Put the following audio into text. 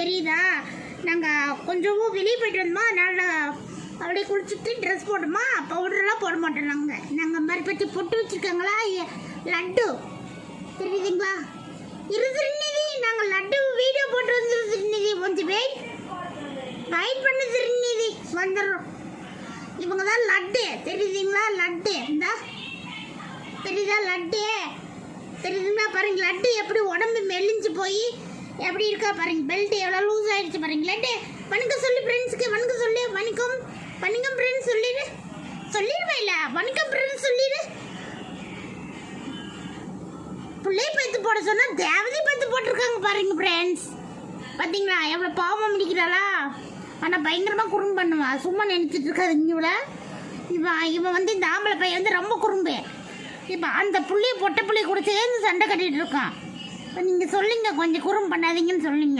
தெரியுதா? நாங்கள் கொஞ்சமும் வெளியே போய்ட்டு வந்தோமா, அதனால் அப்படியே குளிச்சுட்டு ட்ரெஸ் போட்டோமா, பவுடர்லாம் போட மாட்டோம். நாங்கள் மாதிரி பற்றி பொட்டு வச்சுருக்காங்களா லட்டு தெரியுதுங்களா? திருநிதி நாங்கள் லட்டு வீடியோ போட்டு வந்து திருநிதி கொஞ்சம் வெயிட் பண்ண திருநிதி வந்துடுறோம். இவங்க தான் லட்டு தெரியுதுங்களா? லட்டு இந்த தெரியுதா? லட்டு தெரியுதுங்களா? பாருங்க லட்டு எப்படி உடம்பு மெலிஞ்சு போய் எப்படி இருக்கா பாருங்க. பெல்ட் எவ்வளோ லூஸ் ஆகிடுச்சு பாருங்க. லட்டு வணக்கம் சொல்லி ஃப்ரெண்ட்ஸுக்கு வணக்கம் சொல்லி வணக்கம் ஃப்ரெண்ட்ஸ் சொல்லிடுவேன் இல்லை வணக்கம் ஃப்ரெண்ட்ஸ் சொல்லிடு. பிள்ளைய பத்து போட சொன்னால் தேவதை பத்து போட்டிருக்காங்க பாருங்க ஃப்ரெண்ட்ஸ். பார்த்தீங்களா எவ்வளோ பாவம் முடிக்கிறாளா? ஆனால் பயங்கரமாக குறும்பு பண்ணுவான். சும்மா நினச்சிட்டு இருக்காது இவளை. இவன் வந்து இந்த ஆம்பளை பையன் வந்து ரொம்ப குறும்பு. இப்போ அந்த புள்ளைய பொட்டை புள்ளைய கூட சேர்ந்து சண்டை கட்டிகிட்டு இருக்கான். இப்போ நீங்கள் சொல்லுங்க கொஞ்சம் குறும்பு பண்ணாதீங்கன்னு சொல்லுங்க.